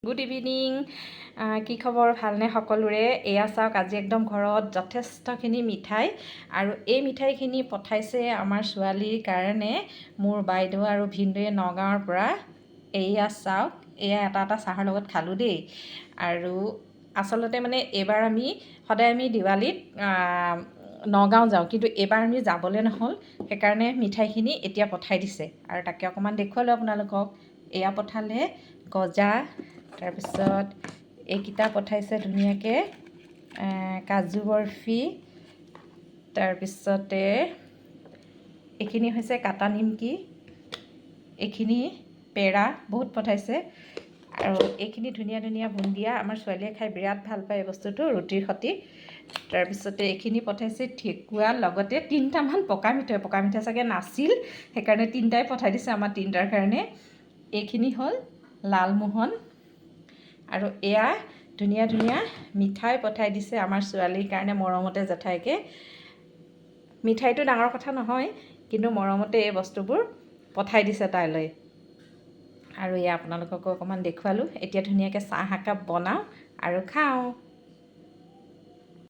Good evening কি খবৰ ভালনে সকলোৰে এয়া চাওক আজি একদম ঘৰত যথেষ্টখিনি মিঠাই আৰু এই মিঠাইখিনি পঠাইছে আমাৰ ছোৱালীৰ কাৰণে মোৰ বাইদেউ আৰু ভিনদেউৱে নগাঁৱৰ পৰা এয়া চাওক এয়া এটা চাহৰ লগত খালোঁ দেই আৰু আচলতে মানে এইবাৰ আমি সদায় আমি দিৱালীত নগাঁও যাওঁ কিন্তু এইবাৰ আমি যাবলৈ নহ'ল সেইকাৰণে মিঠাইখিনি এতিয়া পঠাই দিছে আৰু তাকে অকণমান দেখুৱালোঁ আপোনালোকক এয়া পঠালে গজা তাৰপিছত এইকেইটা পঠাইছে ধুনীয়াকৈ কাজু বৰফি তাৰপিছতে এইখিনি হৈছে কাটা নিমকি এইখিনি পেৰা বহুত পঠাইছে আৰু এইখিনি ধুনীয়া ধুনীয়া বুন্দিয়া আমাৰ ছোৱালীয়ে খাই বিৰাট ভাল পায় এই বস্তুটো ৰুটিৰ সৈতে তাৰপিছতে এইখিনি পঠাইছে ঠেকুৱা লগতে 3টামান পকা মিঠাই চাগে নাছিল সেইকাৰণে 3টাই পঠাই দিছে আমাৰ 3টাৰ কাৰণে এইখিনি হ'ল লালমোহন আৰু এয়া ধুনীয়া ধুনীয়া মিঠাই পঠাই দিছে আমাৰ ছোৱালীৰ কাৰণে মৰমতে জেঠাইকে মিঠাইটো ডাঙৰ কথা নহয় কিন্তু মৰমতে এই বস্তুবোৰ পঠাই দিছে তাইলৈ আৰু এয়া আপোনালোককো অকণমান দেখুৱালোঁ এতিয়া ধুনীয়াকৈ চাহ একাপ বনাওঁ আৰু খাওঁ।